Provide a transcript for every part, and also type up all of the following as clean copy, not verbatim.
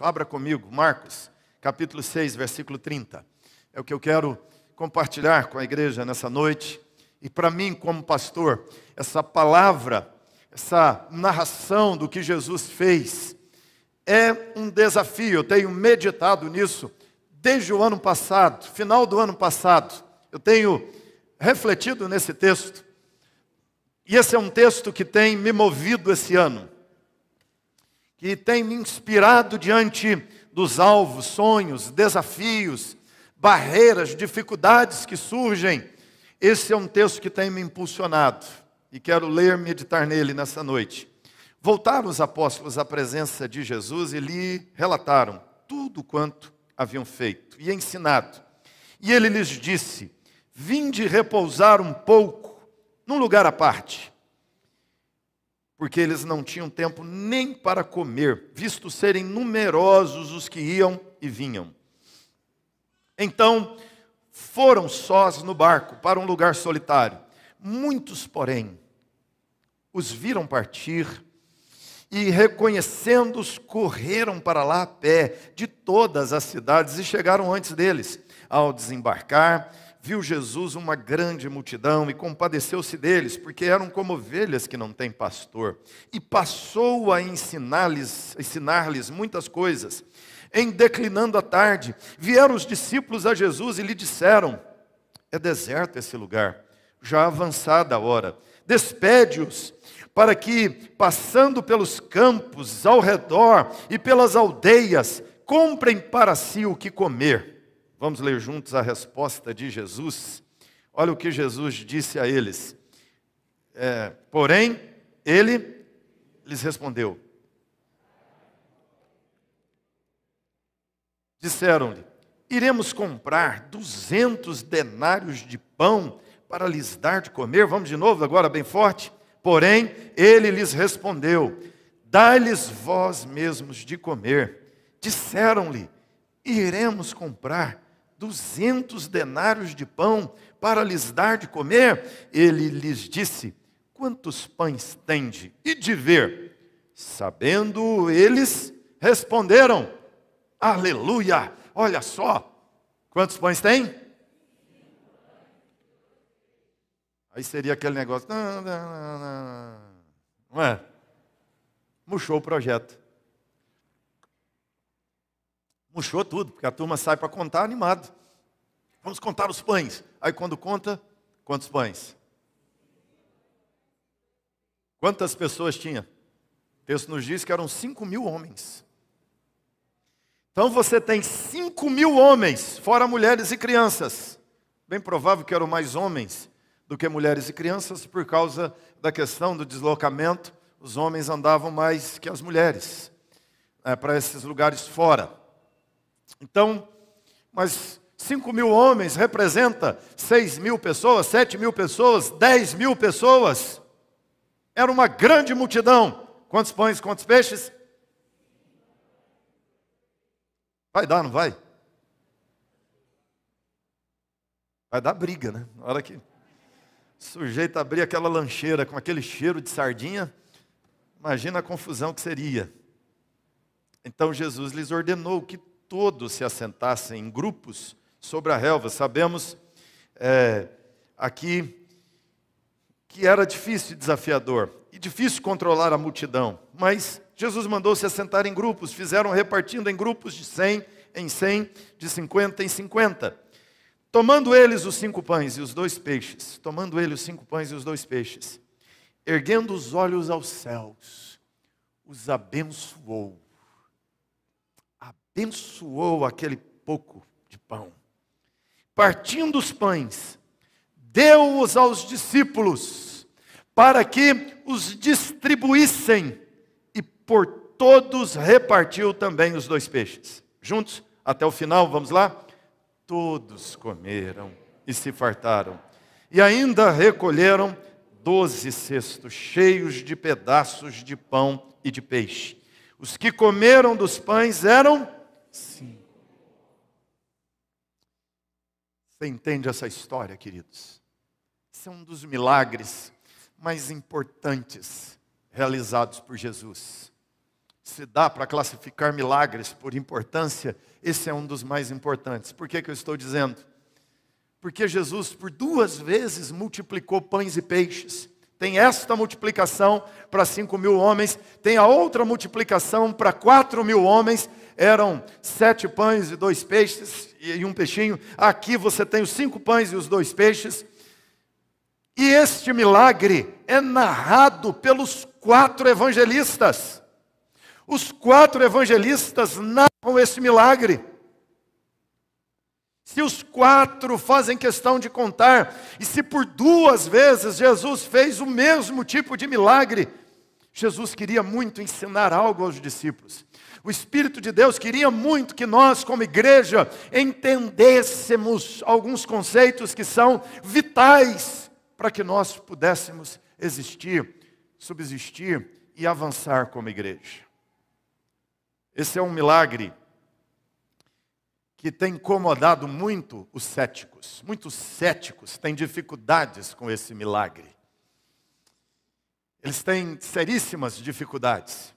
Abra comigo, Marcos, capítulo 6, versículo 30. É o que eu quero compartilhar com a igreja nessa noite. E para mim, como pastor, essa palavra, essa narração do que Jesus fez, é um desafio. Eu tenho meditado nisso desde o ano passado, final do ano passado. Eu tenho refletido nesse texto. E esse é um texto que tem me movido esse ano, que tem me inspirado diante dos alvos, sonhos, desafios, barreiras, dificuldades que surgem. Esse é um texto que tem me impulsionado e quero ler, meditar nele nessa noite. Voltaram os apóstolos à presença de Jesus e lhe relataram tudo quanto haviam feito e ensinado. E ele lhes disse: vinde repousar um pouco num lugar à parte, porque eles não tinham tempo nem para comer, visto serem numerosos os que iam e vinham. Então foram sós no barco para um lugar solitário. Muitos, porém, os viram partir e, reconhecendo-os, correram para lá a pé de todas as cidades e chegaram antes deles. Ao desembarcar, viu Jesus uma grande multidão e compadeceu-se deles, porque eram como ovelhas que não têm pastor. E passou a ensinar-lhes muitas coisas. Em declinando a tarde, vieram os discípulos a Jesus e lhe disseram: é deserto esse lugar, já avançada a hora. Despede-os, para que, passando pelos campos ao redor e pelas aldeias, comprem para si o que comer. Vamos ler juntos a resposta de Jesus. Olha o que Jesus disse a eles. Porém, ele lhes respondeu. Disseram-lhe: iremos comprar 200 denários de pão para lhes dar de comer. Vamos de novo, agora bem forte. Porém, ele lhes respondeu: dai-lhes vós mesmos de comer. Disseram-lhe: iremos comprar 200 denários de pão para lhes dar de comer. Ele lhes disse: quantos pães tende? E de ver. Sabendo eles, responderam: aleluia! Olha só, quantos pães tem? Aí seria aquele negócio, não é? Murchou o projeto. Murchou tudo, porque a turma sai para contar animado. Vamos contar os pães. Aí quando conta, quantos pães? Quantas pessoas tinha? O texto nos diz que eram 5.000 homens. Então você tem 5.000 homens, fora mulheres e crianças. Bem provável que eram mais homens do que mulheres e crianças, por causa da questão do deslocamento. Os homens andavam mais que as mulheres, para esses lugares fora. Então, mas 5.000 homens representa 6.000 pessoas, 7.000 pessoas, 10.000 pessoas. Era uma grande multidão. Quantos pães, quantos peixes? Vai dar, não vai? Vai dar briga, né? Na hora que o sujeito abrir aquela lancheira com aquele cheiro de sardinha, imagina a confusão que seria. Então Jesus lhes ordenou que todos se assentassem em grupos sobre a relva. Sabemos aqui que era difícil e desafiador, e difícil controlar a multidão, mas Jesus mandou se assentar em grupos, fizeram repartindo em grupos de 100 em 100, de 50 em 50. Tomando eles os 5 pães e os 2 peixes, erguendo os olhos aos céus, os abençoou. Abençoou aquele pouco de pão. Partindo os pães, deu-os aos discípulos, para que os distribuíssem, e por todos repartiu também os 2 peixes. Juntos, até o final, vamos lá? Todos comeram e se fartaram, e ainda recolheram 12 cestos cheios de pedaços de pão e de peixe. Os que comeram dos pães eram 5. Você entende essa história, queridos? Esse é um dos milagres mais importantes realizados por Jesus. se dá para classificar milagres por importância, esse é um dos mais importantes. Por que eu estou dizendo? Porque Jesus, por 2 vezes, multiplicou pães e peixes. Tem esta multiplicação para 5.000 homens, tem a outra multiplicação para 4.000 homens, eram 7 pães e 2 peixes, e um peixinho. Aqui você tem os 5 pães e os 2 peixes. E este milagre é narrado pelos 4 evangelistas. Os 4 evangelistas narram esse milagre. Se os 4 fazem questão de contar, e se por 2 vezes Jesus fez o mesmo tipo de milagre, Jesus queria muito ensinar algo aos discípulos. O Espírito de Deus queria muito que nós, como igreja, entendêssemos alguns conceitos que são vitais para que nós pudéssemos existir, subsistir e avançar como igreja. Esse é um milagre que tem incomodado muito os céticos. Muitos céticos têm dificuldades com esse milagre. Eles têm seríssimas dificuldades.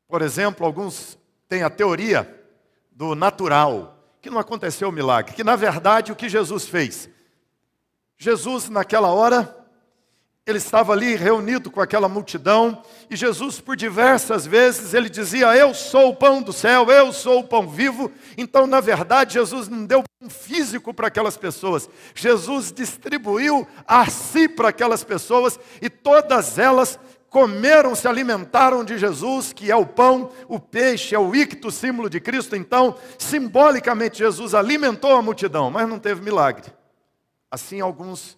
Por exemplo, alguns têm a teoria do natural, que não aconteceu o milagre, que na verdade o que Jesus fez? Jesus naquela hora, ele estava ali reunido com aquela multidão, e Jesus por diversas vezes ele dizia: eu sou o pão do céu, eu sou o pão vivo. Então na verdade Jesus não deu pão físico para aquelas pessoas, Jesus distribuiu a si para aquelas pessoas, e todas elas comeram, se alimentaram de Jesus, que é o pão, o peixe, é o ictus, símbolo de Cristo. Então simbolicamente Jesus alimentou a multidão, mas não teve milagre. Assim alguns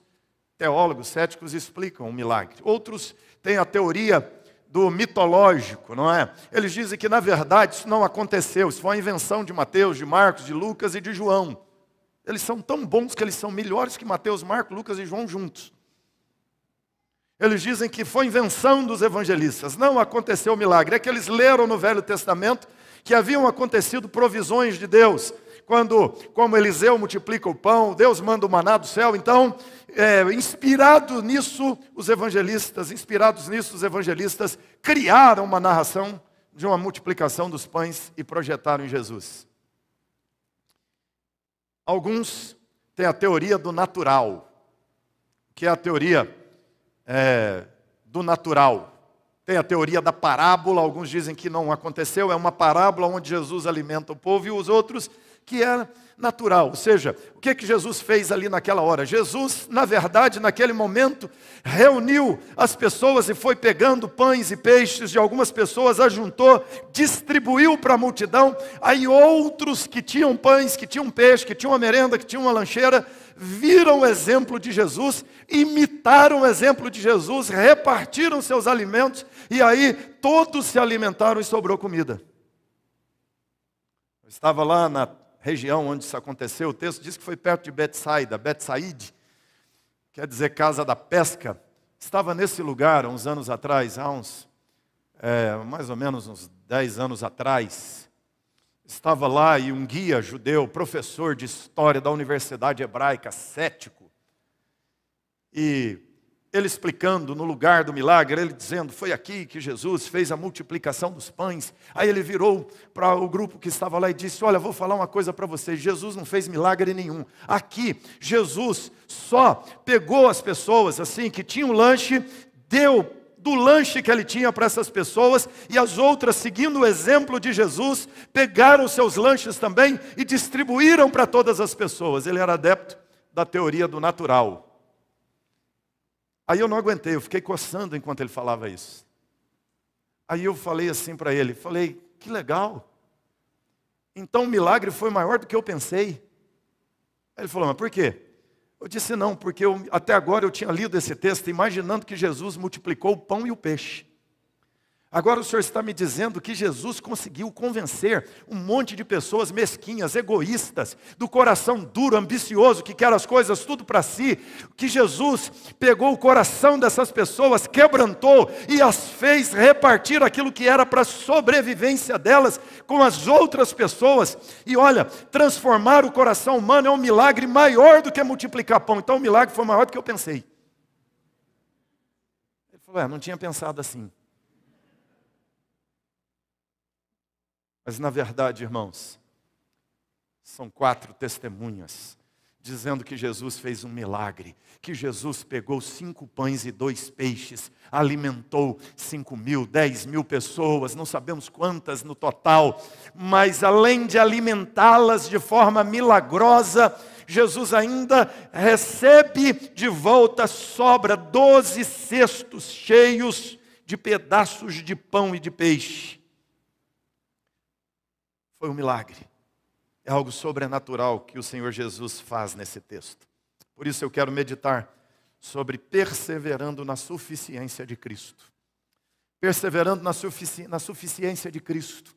teólogos céticos explicam o milagre. Outros têm a teoria do mitológico, não é? Eles dizem que na verdade isso não aconteceu, isso foi uma invenção de Mateus, de Marcos, de Lucas e de João. Eles são tão bons que eles são melhores que Mateus, Marcos, Lucas e João juntos. Eles dizem que foi invenção dos evangelistas, não aconteceu o milagre. É que eles leram no Velho Testamento que haviam acontecido provisões de Deus. Quando, como Eliseu multiplica o pão, Deus manda o maná do céu. Então, inspirados nisso, os evangelistas criaram uma narração de uma multiplicação dos pães e projetaram em Jesus. Alguns têm a teoria do natural, que é a teoria do natural. Tem a teoria da parábola, alguns dizem que não aconteceu, é uma parábola onde Jesus alimenta o povo, e os outros que é natural. Ou seja, o que Jesus fez ali naquela hora? Jesus, na verdade, naquele momento, reuniu as pessoas e foi pegando pães e peixes de algumas pessoas, ajuntou, distribuiu para a multidão. Aí outros que tinham pães, que tinham peixe, que tinham uma merenda, que tinham uma lancheira, viram o exemplo de Jesus, imitaram o exemplo de Jesus, repartiram seus alimentos, e aí todos se alimentaram e sobrou comida. Eu estava lá na região onde isso aconteceu, o texto diz que foi perto de Betsaida, Betsaide, quer dizer casa da pesca. Estava nesse lugar uns anos atrás, mais ou menos uns 10 anos atrás. Estava lá e um guia judeu, professor de história da Universidade Hebraica, cético, e ele explicando no lugar do milagre, ele dizendo: foi aqui que Jesus fez a multiplicação dos pães. Aí ele virou para o grupo que estava lá e disse: olha, vou falar uma coisa para vocês, Jesus não fez milagre nenhum. Aqui, Jesus só pegou as pessoas assim, que tinham lanche, deu do lanche que ele tinha para essas pessoas, e as outras, seguindo o exemplo de Jesus, pegaram seus lanches também e distribuíram para todas as pessoas. Ele era adepto da teoria do natural. Aí eu não aguentei, eu fiquei coçando enquanto ele falava isso. Aí eu falei assim para ele, que legal. Então o milagre foi maior do que eu pensei. Aí ele falou: mas por quê? Eu disse: não, porque até agora eu tinha lido esse texto imaginando que Jesus multiplicou o pão e o peixe. Agora o senhor está me dizendo que Jesus conseguiu convencer um monte de pessoas mesquinhas, egoístas, do coração duro, ambicioso, que quer as coisas tudo para si, que Jesus pegou o coração dessas pessoas, quebrantou e as fez repartir aquilo que era para a sobrevivência delas com as outras pessoas. E olha, transformar o coração humano é um milagre maior do que multiplicar pão. Então o milagre foi maior do que eu pensei. Ele falou: não tinha pensado assim. Mas na verdade, irmãos, são 4 testemunhas dizendo que Jesus fez um milagre, que Jesus pegou 5 pães e 2 peixes, alimentou 5.000, 10.000 pessoas, não sabemos quantas no total, mas além de alimentá-las de forma milagrosa, Jesus ainda recebe de volta, sobra 12 cestos cheios de pedaços de pão e de peixe. Foi um milagre. É algo sobrenatural que o Senhor Jesus faz nesse texto. Por isso eu quero meditar sobre perseverando na suficiência de Cristo. Perseverando na suficiência de Cristo.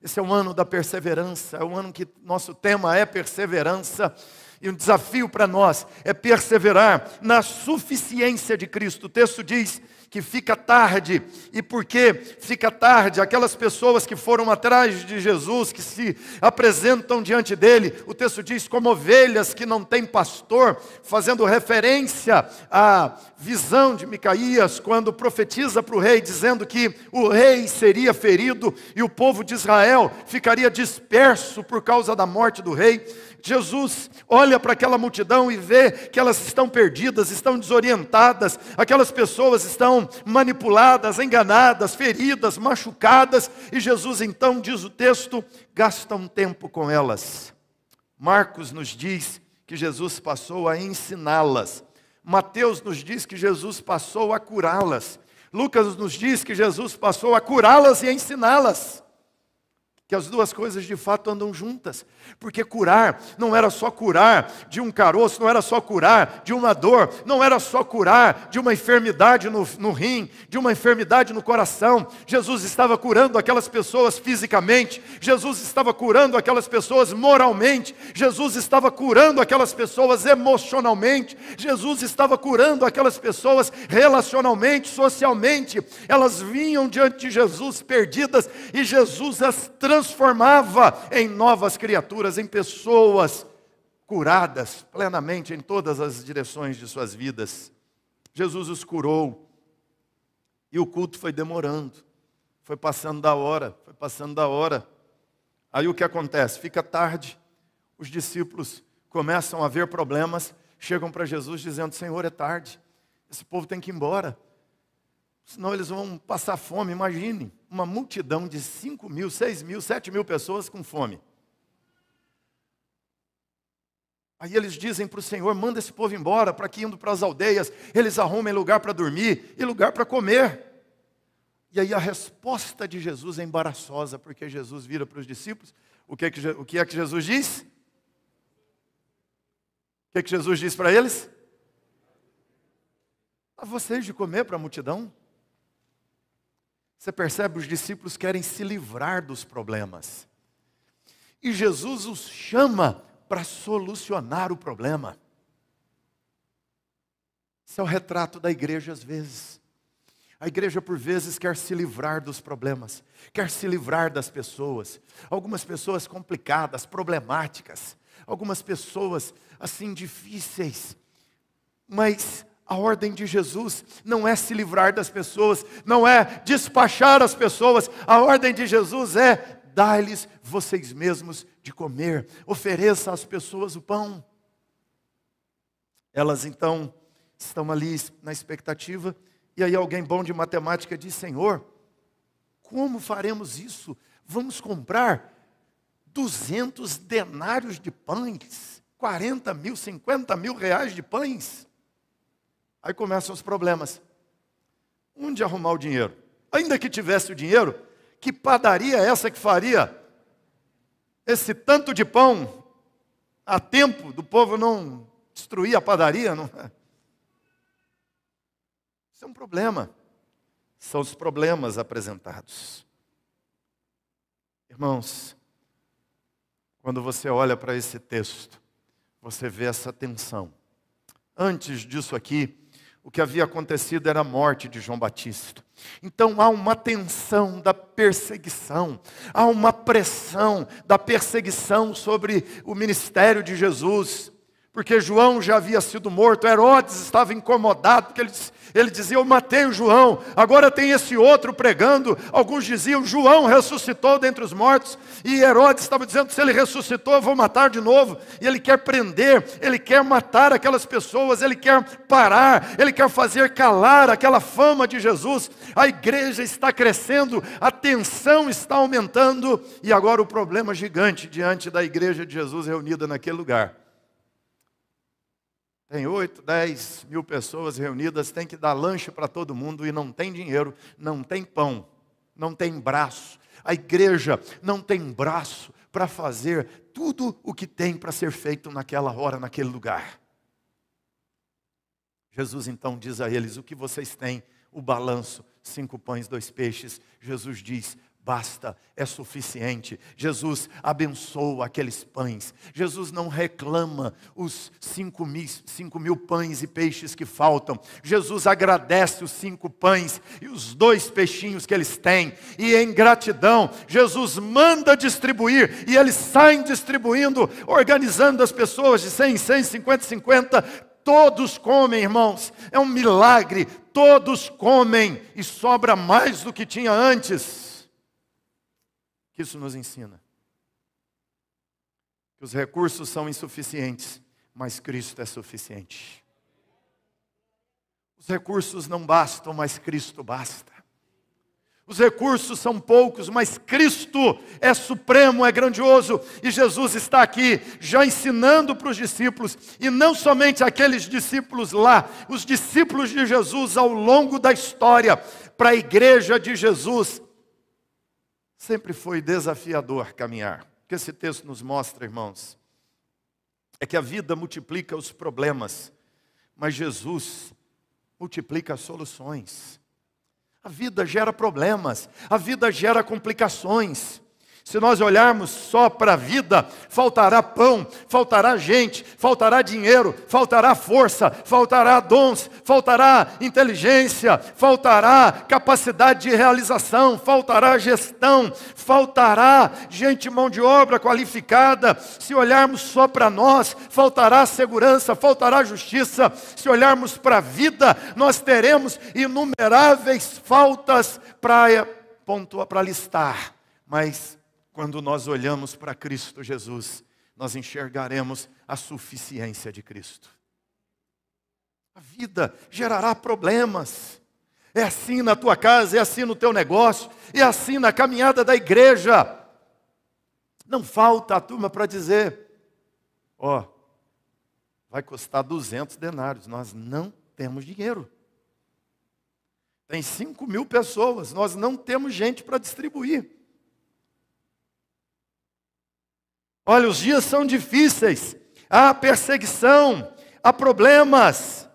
Esse é o ano da perseverança, é o ano que nosso tema é perseverança. E um desafio para nós é perseverar na suficiência de Cristo. O texto diz que fica tarde. E por que fica tarde? Aquelas pessoas que foram atrás de Jesus, que se apresentam diante dele, o texto diz como ovelhas que não têm pastor, fazendo referência à visão de Micaías, quando profetiza para o rei, dizendo que o rei seria ferido e o povo de Israel ficaria disperso por causa da morte do rei. Jesus olha para aquela multidão e vê que elas estão perdidas, estão desorientadas, aquelas pessoas estão manipuladas, enganadas, feridas, machucadas, e Jesus então, diz o texto, gasta um tempo com elas. Marcos nos diz que Jesus passou a ensiná-las. Mateus nos diz que Jesus passou a curá-las. Lucas nos diz que Jesus passou a curá-las e a ensiná-las. Que as duas coisas de fato andam juntas, porque curar não era só curar de um caroço, não era só curar de uma dor, não era só curar de uma enfermidade no rim, de uma enfermidade no coração. Jesus estava curando aquelas pessoas fisicamente, Jesus estava curando aquelas pessoas moralmente, Jesus estava curando aquelas pessoas emocionalmente, Jesus estava curando aquelas pessoas relacionalmente, socialmente. Elas vinham diante de Jesus perdidas e Jesus as transformava em novas criaturas, em pessoas curadas plenamente em todas as direções de suas vidas. Jesus os curou e o culto foi demorando, foi passando da hora, foi passando da hora. Aí o que acontece? Fica tarde, os discípulos começam a ver problemas, chegam para Jesus dizendo: Senhor, é tarde, esse povo tem que ir embora, senão eles vão passar fome. Imagine, uma multidão de 5.000, 6.000, 7.000 pessoas com fome. Aí eles dizem para o Senhor: manda esse povo embora, para que indo para as aldeias, eles arrumem lugar para dormir e lugar para comer. E aí a resposta de Jesus é embaraçosa, porque Jesus vira para os discípulos, o que é que Jesus diz? O que é que Jesus diz para eles? A vocês de comer para a multidão. Você percebe, os discípulos querem se livrar dos problemas. E Jesus os chama para solucionar o problema. Esse é o retrato da igreja às vezes. A igreja por vezes quer se livrar dos problemas, quer se livrar das pessoas. Algumas pessoas complicadas, problemáticas. Algumas pessoas assim difíceis. Mas a ordem de Jesus não é se livrar das pessoas, não é despachar as pessoas. A ordem de Jesus é: dai-lhes vocês mesmos de comer. Ofereça às pessoas o pão. Elas então estão ali na expectativa. E aí alguém bom de matemática diz: Senhor, como faremos isso? Vamos comprar 200 denários de pães, 40 mil, 50 mil reais de pães. Aí começam os problemas. Onde arrumar o dinheiro? Ainda que tivesse o dinheiro, que padaria é essa que faria esse tanto de pão a tempo do povo não destruir a padaria? Não é? Isso é um problema. São os problemas apresentados. Irmãos, quando você olha para esse texto, você vê essa tensão. Antes disso aqui, o que havia acontecido era a morte de João Batista. Então há uma tensão da perseguição, há uma pressão da perseguição sobre o ministério de Jesus. porque João já havia sido morto. Herodes estava incomodado, porque ele dizia: eu matei o João, agora tem esse outro pregando. Alguns diziam: João ressuscitou dentre os mortos, e Herodes estava dizendo: se ele ressuscitou, eu vou matar de novo. E ele quer prender, ele quer matar aquelas pessoas, ele quer parar, ele quer fazer calar aquela fama de Jesus. A igreja está crescendo, a tensão está aumentando, e agora o problema gigante diante da igreja de Jesus reunida naquele lugar. Tem 8, 10 mil pessoas reunidas, tem que dar lanche para todo mundo e não tem dinheiro, não tem pão, não tem braço. A igreja não tem braço para fazer tudo o que tem para ser feito naquela hora, naquele lugar. Jesus então diz a eles: o que vocês têm? O balanço, 5 pães, 2 peixes. Jesus diz: basta, é suficiente. Jesus abençoa aqueles pães. Jesus não reclama os 5 mil pães e peixes que faltam. Jesus agradece os 5 pães e os 2 peixinhos que eles têm. E em gratidão, Jesus manda distribuir. E eles saem distribuindo, organizando as pessoas de 100 em 100, 50 em 50. Todos comem, irmãos. É um milagre. Todos comem e sobra mais do que tinha antes. Isso nos ensina que os recursos são insuficientes, mas Cristo é suficiente. Os recursos não bastam, mas Cristo basta. Os recursos são poucos, mas Cristo é supremo, é grandioso. E Jesus está aqui já ensinando para os discípulos, e não somente aqueles discípulos lá, os discípulos de Jesus ao longo da história, para a igreja de Jesus. Sempre foi desafiador caminhar. O que esse texto nos mostra, irmãos, é que a vida multiplica os problemas, mas Jesus multiplica as soluções. A vida gera problemas, a vida gera complicações. Se nós olharmos só para a vida, faltará pão, faltará gente, faltará dinheiro, faltará força, faltará dons, faltará inteligência, faltará capacidade de realização, faltará gestão, faltará mão de obra qualificada. Se olharmos só para nós, faltará segurança, faltará justiça. Se olharmos para a vida, nós teremos inumeráveis faltas para listar, mas quando nós olhamos para Cristo Jesus, nós enxergaremos a suficiência de Cristo. A vida gerará problemas. É assim na tua casa, é assim no teu negócio, é assim na caminhada da igreja. Não falta a turma para dizer: ó, vai custar 200 denários, nós não temos dinheiro. Tem 5 mil pessoas, nós não temos gente para distribuir. Olha, os dias são difíceis, há perseguição, há problemas,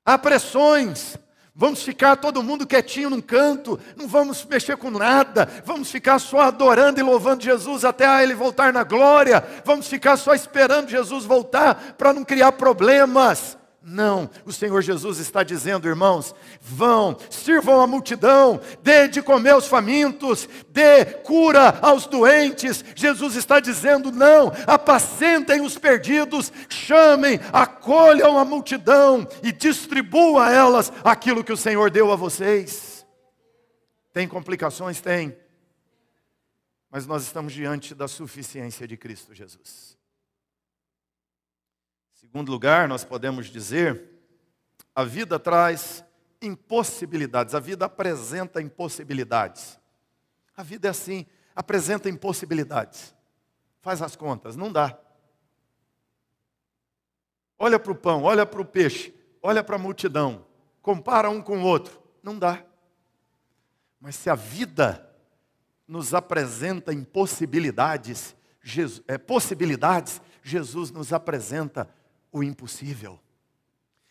há pressões. Vamos ficar todo mundo quietinho num canto, não vamos mexer com nada, vamos ficar só adorando e louvando Jesus até Ele voltar na glória, vamos ficar só esperando Jesus voltar para não criar problemas. Não, o Senhor Jesus está dizendo, irmãos: vão, sirvam a multidão, dê de comer aos famintos, dê cura aos doentes. Jesus está dizendo: não, apacentem os perdidos, chamem, acolham a multidão e distribuam a elas aquilo que o Senhor deu a vocês. Tem complicações? Tem. Mas nós estamos diante da suficiência de Cristo Jesus. Em segundo lugar, nós podemos dizer, a vida traz impossibilidades, a vida apresenta impossibilidades. A vida é assim, apresenta impossibilidades. Faz as contas, não dá. Olha para o pão, olha para o peixe, olha para a multidão, compara um com o outro, não dá. Mas se a vida nos apresenta impossibilidades, Jesus nos apresenta o impossível.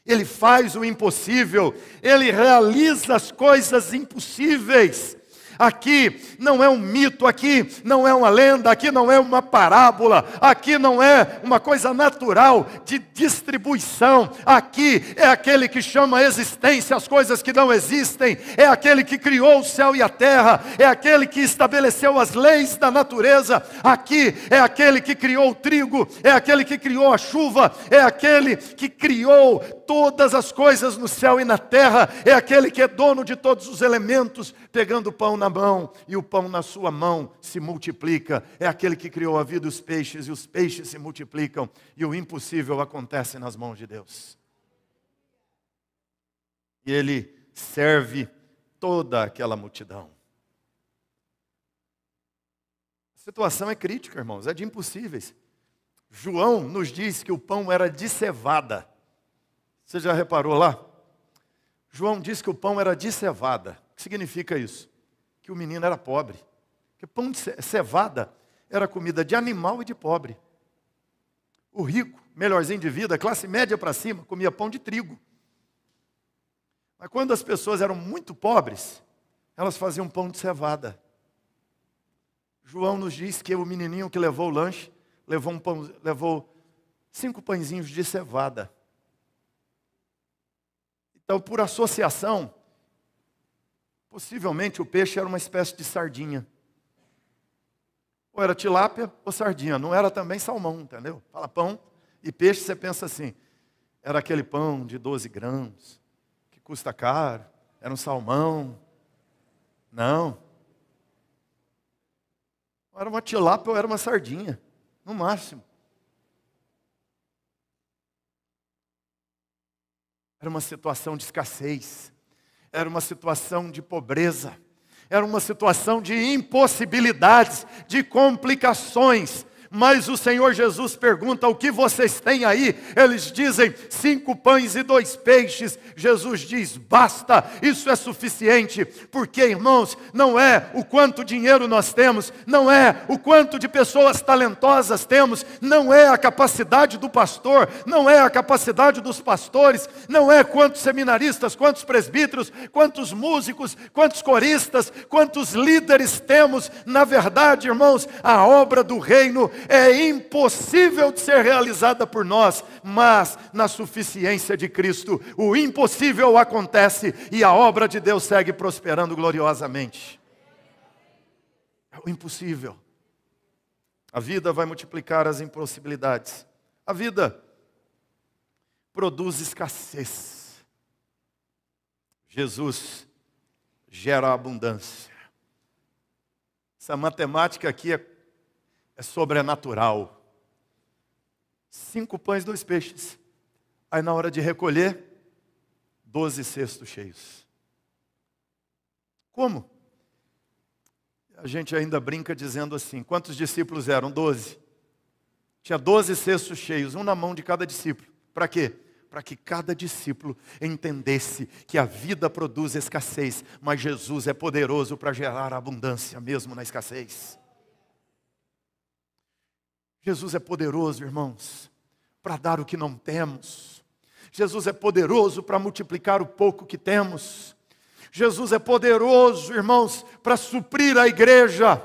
Ele faz o impossível, Ele realiza as coisas impossíveis. Aqui não é um mito, aqui não é uma lenda, aqui não é uma parábola, aqui não é uma coisa natural de distribuição. Aqui é aquele que chama a existência as coisas que não existem, é aquele que criou o céu e a terra, é aquele que estabeleceu as leis da natureza. Aqui é aquele que criou o trigo, é aquele que criou a chuva, é aquele que criou todas as coisas no céu e na terra, é aquele que é dono de todos os elementos, pegando o pão na mão e o pão na sua mão se multiplica. É aquele que criou a vida e os peixes se multiplicam e o impossível acontece nas mãos de Deus. E Ele serve toda aquela multidão. A situação é crítica, irmãos, é de impossíveis. João nos diz que o pão era de cevada. Você já reparou lá? João diz que o pão era de cevada. O que significa isso? Que o menino era pobre. Que pão de cevada era comida de animal e de pobre. O rico, melhorzinho de vida, classe média para cima, comia pão de trigo. Mas quando as pessoas eram muito pobres, elas faziam pão de cevada. João nos diz que o menininho que levou o lanche, levou 5 pãezinhos de cevada. Então, por associação, possivelmente o peixe era uma espécie de sardinha. Ou era tilápia ou sardinha, não era também salmão, entendeu? Fala pão e peixe, você pensa assim, era aquele pão de 12 grãos, que custa caro, era um salmão. Não. Era uma tilápia ou era uma sardinha, no máximo. Era uma situação de escassez, era uma situação de pobreza, era uma situação de impossibilidades, de complicações. Mas o Senhor Jesus pergunta: o que vocês têm aí? Eles dizem 5 pães e 2 peixes. Jesus diz: basta, isso é suficiente. Porque, irmãos, não é o quanto dinheiro nós temos, não é o quanto de pessoas talentosas temos, não é a capacidade do pastor, não é a capacidade dos pastores, não é quantos seminaristas, quantos presbíteros, quantos músicos, quantos coristas, quantos líderes temos. Na verdade, irmãos, a obra do reino é impossível de ser realizada por nós, mas na suficiência de Cristo, o impossível acontece e a obra de Deus segue prosperando gloriosamente. É o impossível. A vida vai multiplicar as impossibilidades. A vida produz escassez. Jesus gera abundância. Essa matemática aqui é sobrenatural. 5 pães, 2 peixes. Aí na hora de recolher, 12 cestos cheios. Como? A gente ainda brinca dizendo assim, quantos discípulos eram? 12. Tinha 12 cestos cheios, um na mão de cada discípulo. Para quê? Para que cada discípulo entendesse que a vida produz escassez, mas Jesus é poderoso para gerar abundância mesmo na escassez. Jesus é poderoso, irmãos, para dar o que não temos. Jesus é poderoso para multiplicar o pouco que temos. Jesus é poderoso, irmãos, para suprir a igreja.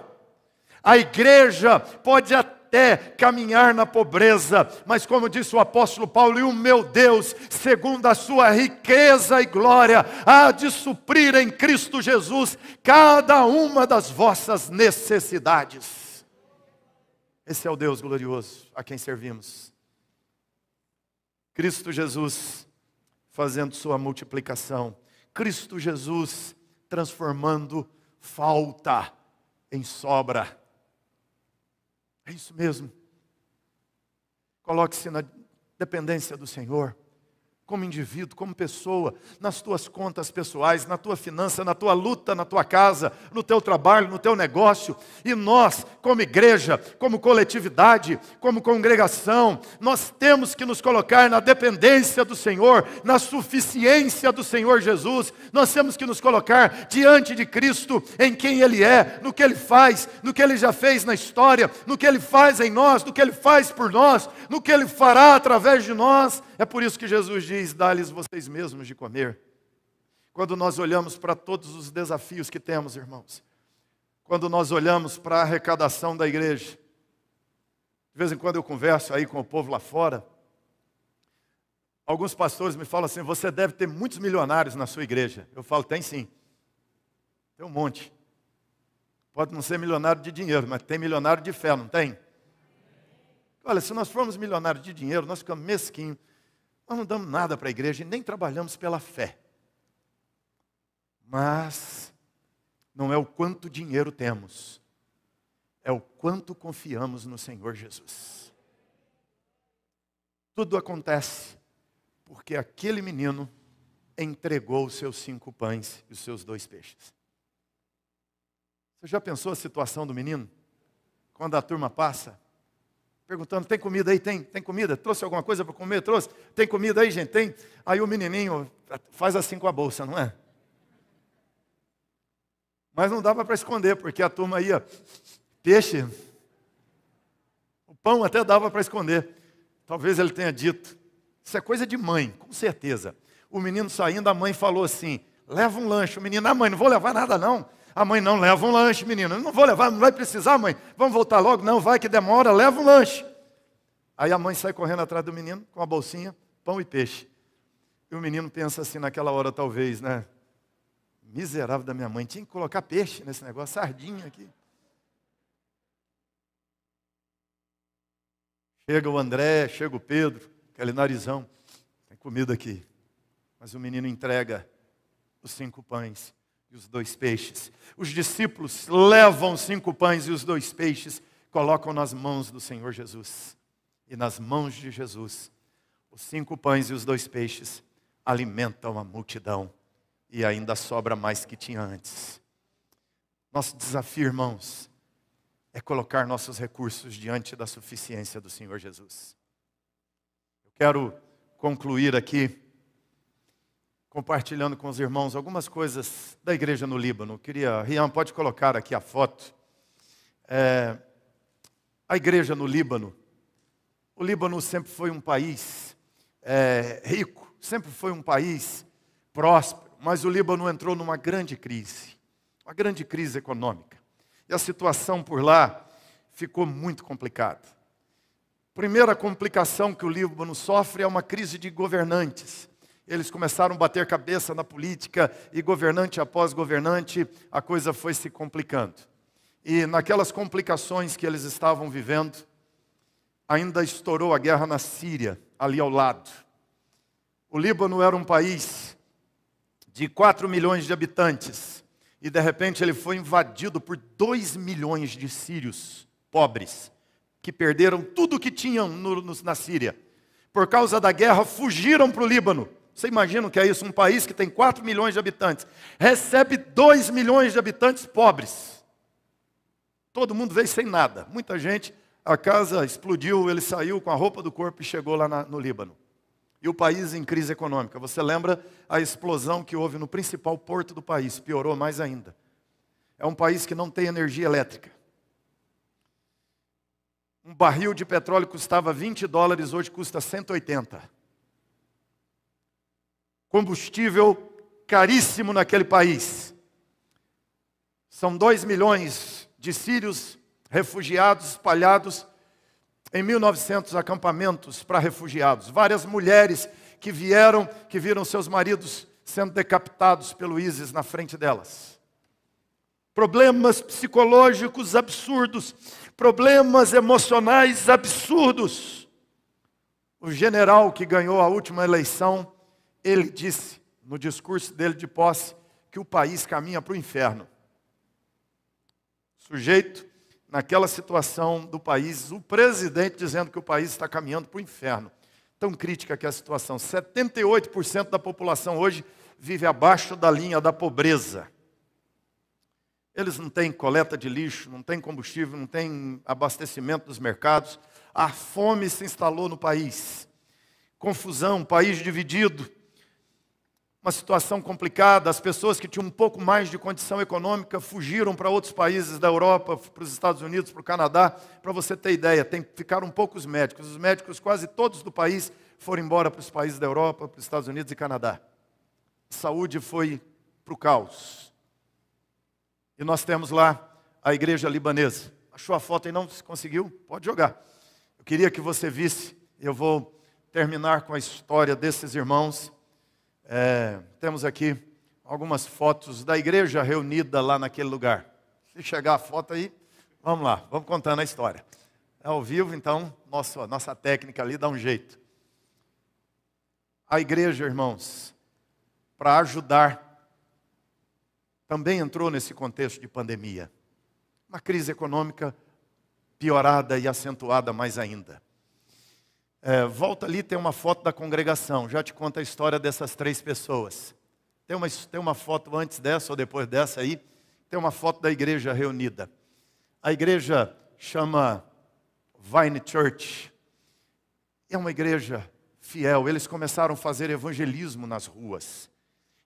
A igreja pode até caminhar na pobreza, mas como disse o apóstolo Paulo, e o meu Deus, segundo a sua riqueza e glória, há de suprir em Cristo Jesus cada uma das vossas necessidades. Esse é o Deus glorioso a quem servimos. Cristo Jesus fazendo sua multiplicação. Cristo Jesus transformando falta em sobra. É isso mesmo. Coloque-se na dependência do Senhor. Como indivíduo, como pessoa, nas tuas contas pessoais, na tua finança, na tua luta, na tua casa, no teu trabalho, no teu negócio. E nós, como igreja, como coletividade, como congregação, nós temos que nos colocar na dependência do Senhor, na suficiência do Senhor Jesus. Nós temos que nos colocar diante de Cristo, em quem Ele é, no que Ele faz, no que Ele já fez na história, no que Ele faz em nós, no que Ele faz por nós, no que Ele fará através de nós. É por isso que Jesus diz: dá-lhes vocês mesmos de comer. Quando nós olhamos para todos os desafios que temos, irmãos, quando nós olhamos para a arrecadação da igreja. De vez em quando eu converso aí com o povo lá fora. Alguns pastores me falam assim, você deve ter muitos milionários na sua igreja. Eu falo, tem sim. Tem um monte. Pode não ser milionário de dinheiro, mas tem milionário de fé, não tem? Olha, se nós formos milionários de dinheiro, nós ficamos mesquinhos. Nós não damos nada para a igreja e nem trabalhamos pela fé. Mas não é o quanto dinheiro temos, é o quanto confiamos no Senhor Jesus. Tudo acontece porque aquele menino entregou os seus 5 pães e os seus 2 peixes. Você já pensou a situação do menino? Quando a turma passa, perguntando, tem comida aí? Tem comida? Trouxe alguma coisa para comer? Trouxe? Tem comida aí, gente? Tem? Aí o menininho faz assim com a bolsa, não é? Mas não dava para esconder, porque a turma ia, peixe, o pão até dava para esconder. Talvez ele tenha dito, isso é coisa de mãe, com certeza. O menino saindo, a mãe falou assim, leva um lanche. O menino, mãe, não vou levar nada não. A mãe, não, leva um lanche, menino. Não vou levar, não vai precisar, mãe. Vamos voltar logo? Não, vai que demora, leva um lanche. Aí a mãe sai correndo atrás do menino, com a bolsinha, pão e peixe. E o menino pensa assim naquela hora, talvez, né? Miserável da minha mãe, tinha que colocar peixe nesse negócio, sardinha aqui. Chega o André, chega o Pedro, aquele narizão, tem comida aqui. Mas o menino entrega os 5 pães e os 2 peixes. Os discípulos levam os 5 pães e os 2 peixes, colocam nas mãos do Senhor Jesus. E nas mãos de Jesus, os 5 pães e os 2 peixes alimentam a multidão. E ainda sobra mais que tinha antes. Nosso desafio, irmãos, é colocar nossos recursos diante da suficiência do Senhor Jesus. Eu quero concluir aqui, compartilhando com os irmãos algumas coisas da igreja no Líbano. Rian, pode colocar aqui a foto. A igreja no Líbano. O Líbano sempre foi um país rico, sempre foi um país próspero. Mas o Líbano entrou numa grande crise econômica. E a situação por lá ficou muito complicada. Primeira complicação que o Líbano sofre é uma crise de governantes. Eles começaram a bater cabeça na política e governante após governante, a coisa foi se complicando. E naquelas complicações que eles estavam vivendo, ainda estourou a guerra na Síria, ali ao lado. O Líbano era um país de 4 milhões de habitantes, e de repente ele foi invadido por 2 milhões de sírios pobres, que perderam tudo o que tinham na Síria. Por causa da guerra, fugiram para o Líbano. Você imagina o que é isso? Um país que tem 4 milhões de habitantes, recebe 2 milhões de habitantes pobres. Todo mundo veio sem nada. Muita gente, a casa explodiu, ele saiu com a roupa do corpo e chegou lá no Líbano. E o país em crise econômica. Você lembra a explosão que houve no principal porto do país? Piorou mais ainda. É um país que não tem energia elétrica. Um barril de petróleo custava $20, hoje custa 180. Combustível caríssimo naquele país. São 2 milhões de sírios refugiados espalhados em 1.900 acampamentos para refugiados. Várias mulheres que viram seus maridos sendo decapitados pelo ISIS na frente delas. Problemas psicológicos absurdos, problemas emocionais absurdos. O general que ganhou a última eleição, ele disse no discurso dele de posse que o país caminha para o inferno. Sujeito, naquela situação do país, o presidente dizendo que o país está caminhando para o inferno. Tão crítica que é a situação. 78% da população hoje vive abaixo da linha da pobreza. Eles não têm coleta de lixo, não têm combustível, não têm abastecimento dos mercados. A fome se instalou no país. Confusão, país dividido. Uma situação complicada. As pessoas que tinham um pouco mais de condição econômica fugiram para outros países da Europa, para os Estados Unidos, para o Canadá. Para você ter ideia, ficaram poucos médicos. Os médicos quase todos do país foram embora para os países da Europa, para os Estados Unidos e Canadá. A saúde foi para o caos. E nós temos lá a igreja libanesa. Achou a foto e não conseguiu? Pode jogar. Eu queria que você visse, eu vou terminar com a história desses irmãos. Temos aqui algumas fotos da igreja reunida lá naquele lugar. Se chegar a foto aí, vamos lá, vamos contando a história. É ao vivo, então, nossa técnica ali dá um jeito. A igreja, irmãos, para ajudar, também entrou nesse contexto de pandemia. Uma crise econômica piorada e acentuada mais ainda. Volta ali, tem uma foto da congregação. Já te conto a história dessas 3 pessoas. Tem uma foto antes dessa ou depois dessa aí. Tem uma foto da igreja reunida. A igreja chama Vine Church. É uma igreja fiel. Eles começaram a fazer evangelismo nas ruas.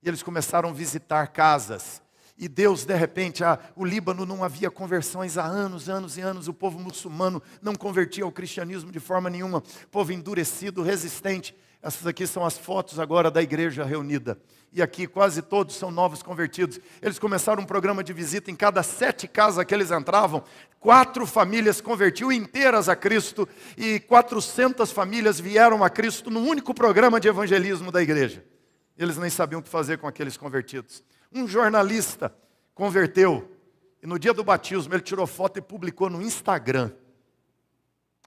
E eles começaram a visitar casas. E Deus, de repente, o Líbano não havia conversões há anos e anos. O povo muçulmano não convertia ao cristianismo de forma nenhuma. Povo endurecido, resistente. Essas aqui são as fotos agora da igreja reunida. E aqui quase todos são novos convertidos. Eles começaram um programa de visita em cada 7 casas que eles entravam. 4 famílias convertiam inteiras a Cristo. E 400 famílias vieram a Cristo num único programa de evangelismo da igreja. Eles nem sabiam o que fazer com aqueles convertidos. Um jornalista converteu, e no dia do batismo ele tirou foto e publicou no Instagram.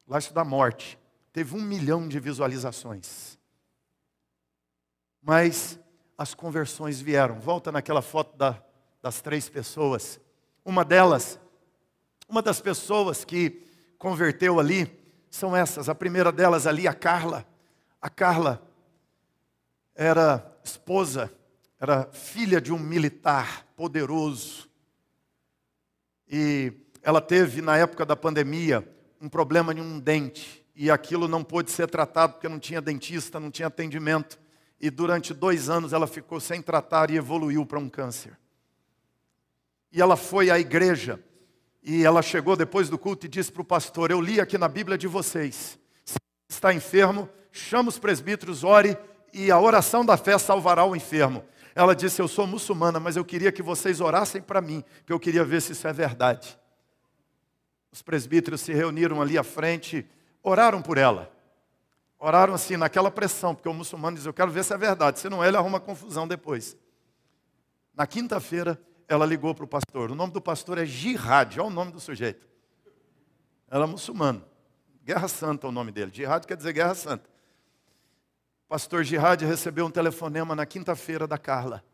Lá isso da morte. Teve 1 milhão de visualizações. Mas as conversões vieram. Volta naquela foto das 3 pessoas. Uma das pessoas que converteu ali, são essas. A primeira delas ali, a Carla. A Carla era esposa, era filha de um militar poderoso. E ela teve, na época da pandemia, um problema em um dente. E aquilo não pôde ser tratado porque não tinha dentista, não tinha atendimento. E durante 2 anos ela ficou sem tratar e evoluiu para um câncer. E ela foi à igreja. E ela chegou depois do culto e disse para o pastor: eu li aqui na Bíblia de vocês. Se está enfermo, chama os presbíteros, ore, e a oração da fé salvará o enfermo. Ela disse: eu sou muçulmana, mas eu queria que vocês orassem para mim, porque eu queria ver se isso é verdade. Os presbíteros se reuniram ali à frente, oraram por ela. Oraram assim, naquela pressão, porque o muçulmano diz: eu quero ver se é verdade, se não é, ele arruma confusão depois. Na quinta-feira, ela ligou para o pastor. O nome do pastor é Jihad, olha o nome do sujeito. Ela é muçulmano. Guerra Santa é o nome dele. Jihad quer dizer Guerra Santa. O pastor Jihad recebeu um telefonema na quinta-feira da Carla,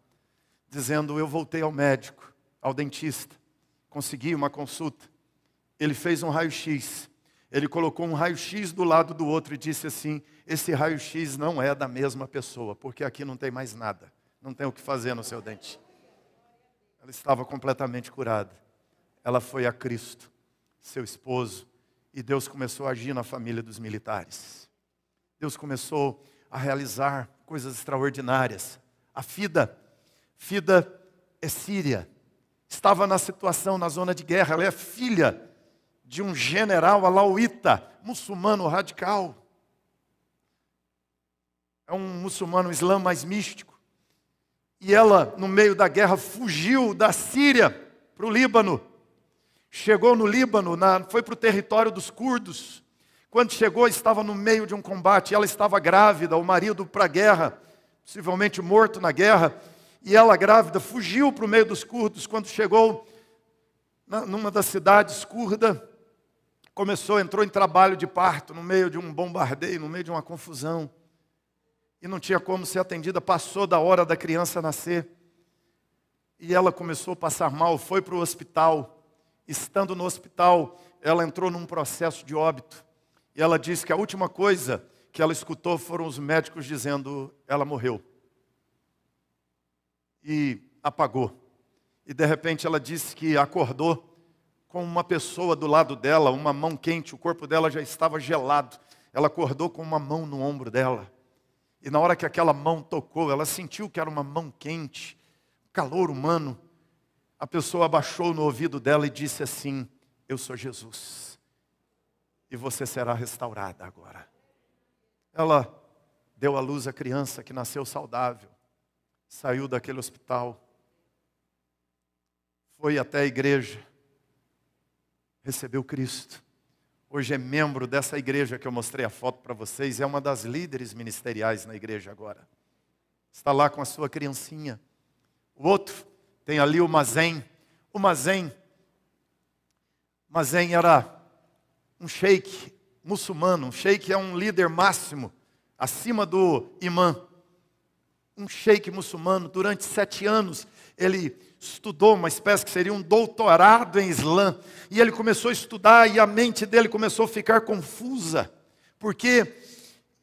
dizendo: eu voltei ao médico, ao dentista, consegui uma consulta. Ele fez um raio-x. Ele colocou um raio-x do lado do outro e disse assim: esse raio-x não é da mesma pessoa, porque aqui não tem mais nada. Não tem o que fazer no seu dente. Ela estava completamente curada. Ela foi a Cristo, seu esposo, e Deus começou a agir na família dos militares. Deus começou a realizar coisas extraordinárias. A Fida é síria. Estava na situação, na zona de guerra. Ela é filha de um general alauíta, muçulmano radical. É um muçulmano islã mais místico. E ela, no meio da guerra, fugiu da Síria para o Líbano. Chegou no Líbano, foi para o território dos curdos. Quando chegou, estava no meio de um combate. Ela estava grávida, o marido para a guerra, possivelmente morto na guerra. E ela, grávida, fugiu para o meio dos curdos. Quando chegou numa das cidades curdas, entrou em trabalho de parto, no meio de um bombardeio, no meio de uma confusão. E não tinha como ser atendida, passou da hora da criança nascer. E ela começou a passar mal, foi para o hospital. Estando no hospital, ela entrou num processo de óbito. E ela disse que a última coisa que ela escutou foram os médicos dizendo: ela morreu. E apagou. E de repente ela disse que acordou com uma pessoa do lado dela, uma mão quente, o corpo dela já estava gelado. Ela acordou com uma mão no ombro dela. E na hora que aquela mão tocou, ela sentiu que era uma mão quente, calor humano. A pessoa abaixou no ouvido dela e disse assim: eu sou Jesus. E você será restaurada agora. Ela deu à luz a criança que nasceu saudável. Saiu daquele hospital. Foi até a igreja. recebeu Cristo. Hoje é membro dessa igreja que eu mostrei a foto para vocês, é uma das líderes ministeriais na igreja agora. Está lá com a sua criancinha. O outro tem ali o Mazen. O Mazen era um sheik muçulmano. Um sheik é um líder máximo, acima do imã. Um sheik muçulmano, durante 7 anos, ele estudou uma espécie que seria um doutorado em Islã. E ele começou a estudar e a mente dele começou a ficar confusa. Porque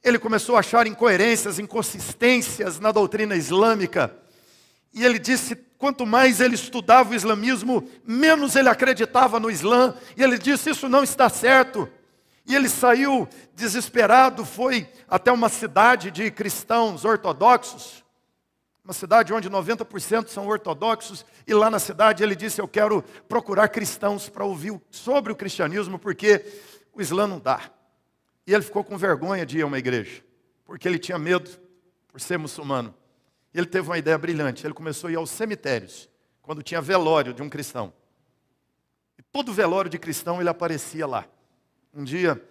ele começou a achar incoerências, inconsistências na doutrina islâmica. E ele disse, quanto mais ele estudava o islamismo, menos ele acreditava no Islã. E ele disse, isso não está certo. E ele saiu desesperado, foi até uma cidade de cristãos ortodoxos. Uma cidade onde 90% são ortodoxos. E lá na cidade ele disse, eu quero procurar cristãos para ouvir sobre o cristianismo, porque o Islã não dá. E ele ficou com vergonha de ir a uma igreja, porque ele tinha medo por ser muçulmano. E ele teve uma ideia brilhante, ele começou a ir aos cemitérios, quando tinha velório de um cristão. E todo velório de cristão ele aparecia lá. Um dia,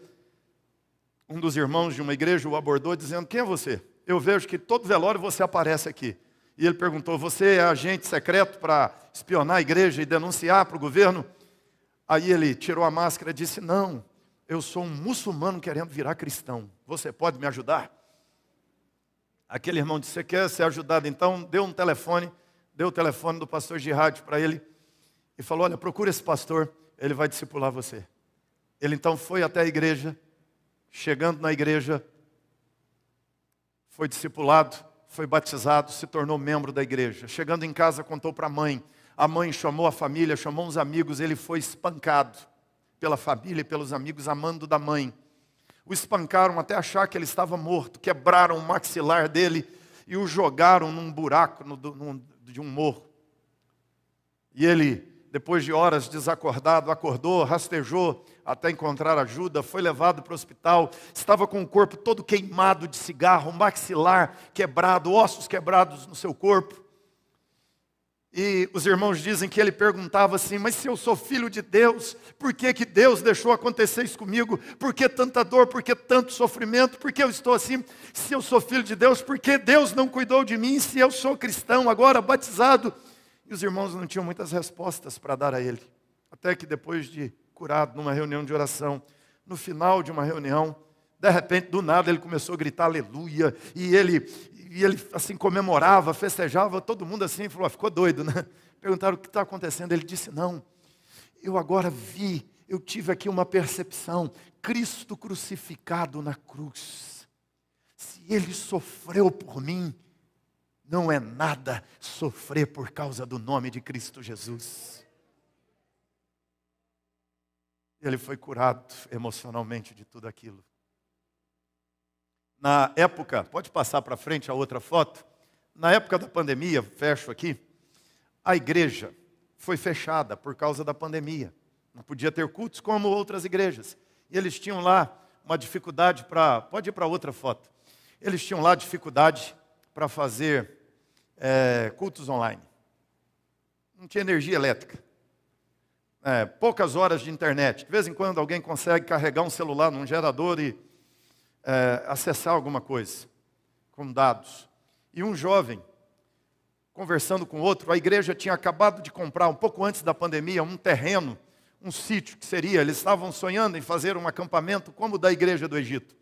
um dos irmãos de uma igreja o abordou dizendo, quem é você? Eu vejo que todo velório você aparece aqui. E ele perguntou, você é agente secreto para espionar a igreja e denunciar para o governo? Aí ele tirou a máscara e disse, não, eu sou um muçulmano querendo virar cristão. Você pode me ajudar? Aquele irmão disse, você quer ser ajudado? Então deu um telefone, deu o telefone do pastor Jihad para ele e falou, olha, procura esse pastor, ele vai discipular você. Ele então foi até a igreja, chegando na igreja, foi discipulado, foi batizado, se tornou membro da igreja. Chegando em casa, contou para a mãe chamou a família, chamou uns amigos, ele foi espancado pela família e pelos amigos, amando da mãe. O espancaram até achar que ele estava morto, quebraram o maxilar dele e o jogaram num buraco de um morro. E ele, depois de horas desacordado, acordou, rastejou até encontrar ajuda, foi levado para o hospital, estava com o corpo todo queimado de cigarro, maxilar quebrado, ossos quebrados no seu corpo. E os irmãos dizem que ele perguntava assim, mas se eu sou filho de Deus, por que que Deus deixou acontecer isso comigo? Por que tanta dor? Por que tanto sofrimento? Por que eu estou assim? Se eu sou filho de Deus, por que Deus não cuidou de mim? Se eu sou cristão, agora batizado? E os irmãos não tinham muitas respostas para dar a ele. Até que depois de curado numa reunião de oração, no final de uma reunião, de repente, do nada, ele começou a gritar aleluia, e ele assim comemorava, festejava, todo mundo assim, falou, ficou doido, né? Perguntaram o que está acontecendo, ele disse, não, eu agora vi, eu tive aqui uma percepção, Cristo crucificado na cruz, se ele sofreu por mim, não é nada sofrer por causa do nome de Cristo Jesus. Ele foi curado emocionalmente de tudo aquilo. Na época, pode passar para frente a outra foto. Na época da pandemia, fecho aqui, a igreja foi fechada por causa da pandemia. Não podia ter cultos como outras igrejas. E eles tinham lá uma dificuldade para... Pode ir para outra foto. Eles tinham lá dificuldade para fazer cultos online. Não tinha energia elétrica. Poucas horas de internet. De vez em quando alguém consegue carregar um celular num gerador e acessar alguma coisa com dados. E um jovem, conversando com outro, a igreja tinha acabado de comprar, um pouco antes da pandemia, um terreno, um sítio que seria, eles estavam sonhando em fazer um acampamento como o da igreja do Egito.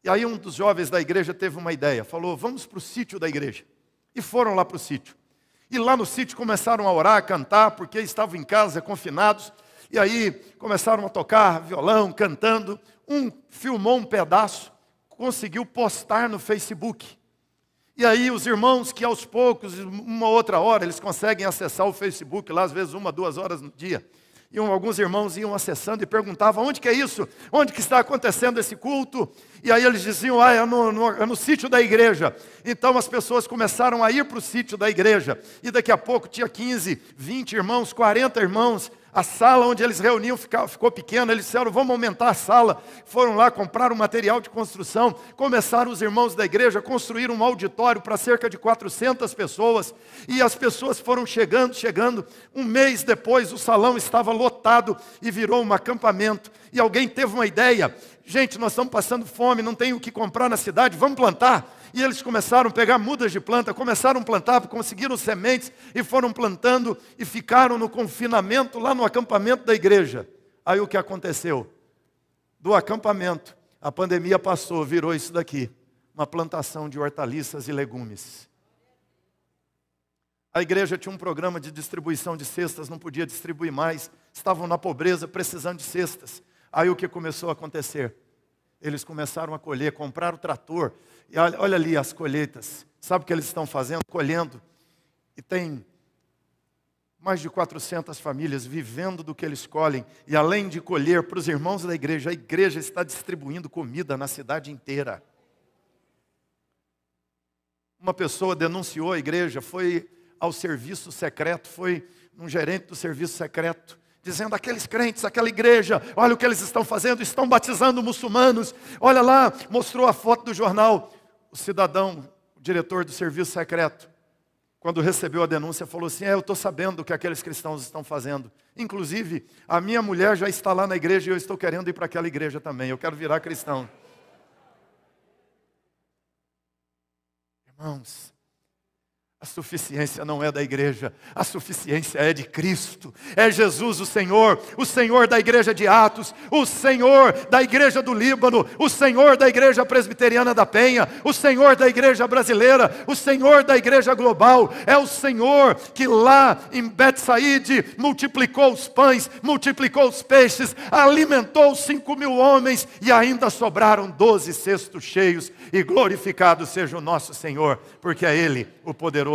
E aí um dos jovens da igreja teve uma ideia, falou, vamos para o sítio da igreja. E foram lá para o sítio. E lá no sítio começaram a orar, a cantar, porque estavam em casa, confinados. E aí começaram a tocar violão, cantando. Um filmou um pedaço, conseguiu postar no Facebook. E aí os irmãos que aos poucos, uma outra hora, eles conseguem acessar o Facebook, lá às vezes 1, 2 horas no dia. E alguns irmãos iam acessando e perguntavam, onde que é isso? Onde que está acontecendo esse culto? E aí eles diziam, é no sítio da igreja. Então as pessoas começaram a ir para o sítio da igreja. E daqui a pouco tinha 15, 20 irmãos, 40 irmãos A sala onde eles reuniam ficou pequena, eles disseram, vamos aumentar a sala. Foram lá, compraram material de construção, começaram os irmãos da igreja a construir um auditório para cerca de 400 pessoas, e as pessoas foram chegando. Um mês depois o salão estava lotado e virou um acampamento. E alguém teve uma ideia, gente, nós estamos passando fome, não tem o que comprar na cidade, vamos plantar. E eles começaram a pegar mudas de planta, começaram a plantar, conseguiram sementes e foram plantando e ficaram no confinamento lá no acampamento da igreja. Aí o que aconteceu? Do acampamento, a pandemia passou, virou isso daqui, uma plantação de hortaliças e legumes. A igreja tinha um programa de distribuição de cestas, não podia distribuir mais, estavam na pobreza, precisando de cestas. Aí o que começou a acontecer? Eles começaram a colher, compraram o trator. E olha ali as colheitas. Sabe o que eles estão fazendo? Colhendo. E tem mais de 400 famílias vivendo do que eles colhem. E além de colher para os irmãos da igreja, a igreja está distribuindo comida na cidade inteira. Uma pessoa denunciou a igreja, foi ao serviço secreto, foi um gerente do serviço secreto, dizendo, aqueles crentes, aquela igreja, olha o que eles estão fazendo, estão batizando muçulmanos. Olha lá, mostrou a foto do jornal. O cidadão, o diretor do serviço secreto, quando recebeu a denúncia, falou assim, eu estou sabendo o que aqueles cristãos estão fazendo. Inclusive, a minha mulher já está lá na igreja e eu estou querendo ir para aquela igreja também. Eu quero virar cristão. Irmãos, a suficiência não é da igreja, a suficiência é de Cristo. É Jesus o Senhor da igreja de Atos, o Senhor da igreja do Líbano, o Senhor da igreja presbiteriana da Penha, o Senhor da igreja brasileira, o Senhor da igreja global. É o Senhor que lá em Betsaíde multiplicou os pães, multiplicou os peixes, alimentou 5.000 homens e ainda sobraram 12 cestos cheios. E glorificado seja o nosso Senhor, porque é Ele o poderoso,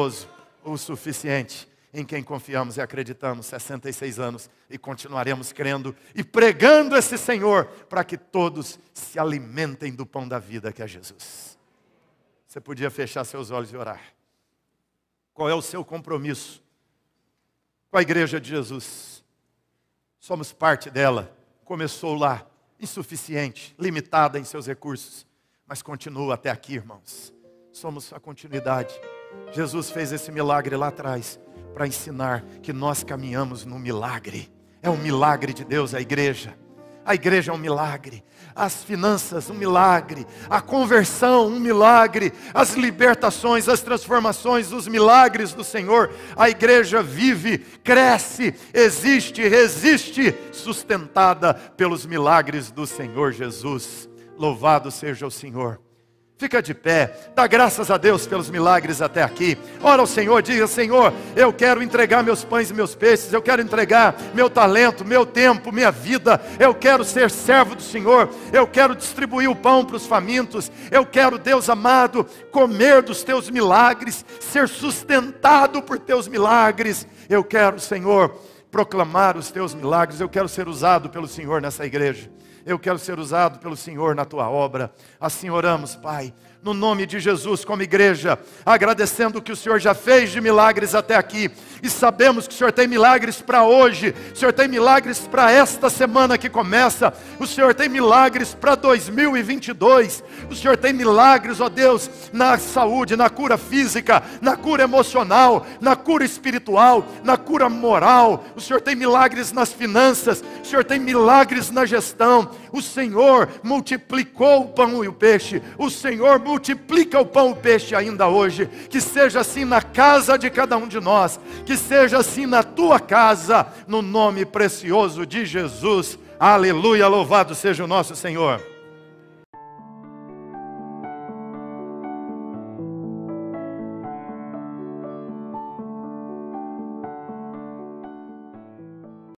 o suficiente, em quem confiamos e acreditamos 66 anos e continuaremos crendo e pregando esse Senhor para que todos se alimentem do pão da vida que é Jesus. Você podia fechar seus olhos e orar. Qual é o seu compromisso com a igreja de Jesus? Somos parte dela, começou lá, insuficiente, limitada em seus recursos, mas continua até aqui, irmãos. Somos a continuidade. Jesus fez esse milagre lá atrás para ensinar que nós caminhamos no milagre. É um milagre de Deus a igreja. A igreja é um milagre. As finanças, um milagre. A conversão, um milagre. As libertações, as transformações, os milagres do Senhor. A igreja vive, cresce, existe, resiste, sustentada pelos milagres do Senhor Jesus. Louvado seja o Senhor. Fica de pé, dá graças a Deus pelos milagres até aqui. Ora ao Senhor, diga, Senhor, eu quero entregar meus pães e meus peixes, eu quero entregar meu talento, meu tempo, minha vida. Eu quero ser servo do Senhor, eu quero distribuir o pão para os famintos. Eu quero, Deus amado, comer dos teus milagres, ser sustentado por teus milagres. Eu quero, Senhor, proclamar os teus milagres. Eu quero ser usado pelo Senhor nessa igreja. Eu quero ser usado pelo Senhor na tua obra. Assim oramos, Pai, no nome de Jesus, como igreja, agradecendo o que o Senhor já fez de milagres até aqui. E sabemos que o Senhor tem milagres para hoje. O Senhor tem milagres para esta semana que começa. O Senhor tem milagres para 2022. O Senhor tem milagres, ó Deus, na saúde, na cura física, na cura emocional, na cura espiritual, na cura moral. O Senhor tem milagres nas finanças. O Senhor tem milagres na gestão. O Senhor multiplicou o pão e o peixe. O Senhor multiplica o pão e o peixe ainda hoje. Que seja assim na casa de cada um de nós. Que seja assim na tua casa, no nome precioso de Jesus. Aleluia, louvado seja o nosso Senhor.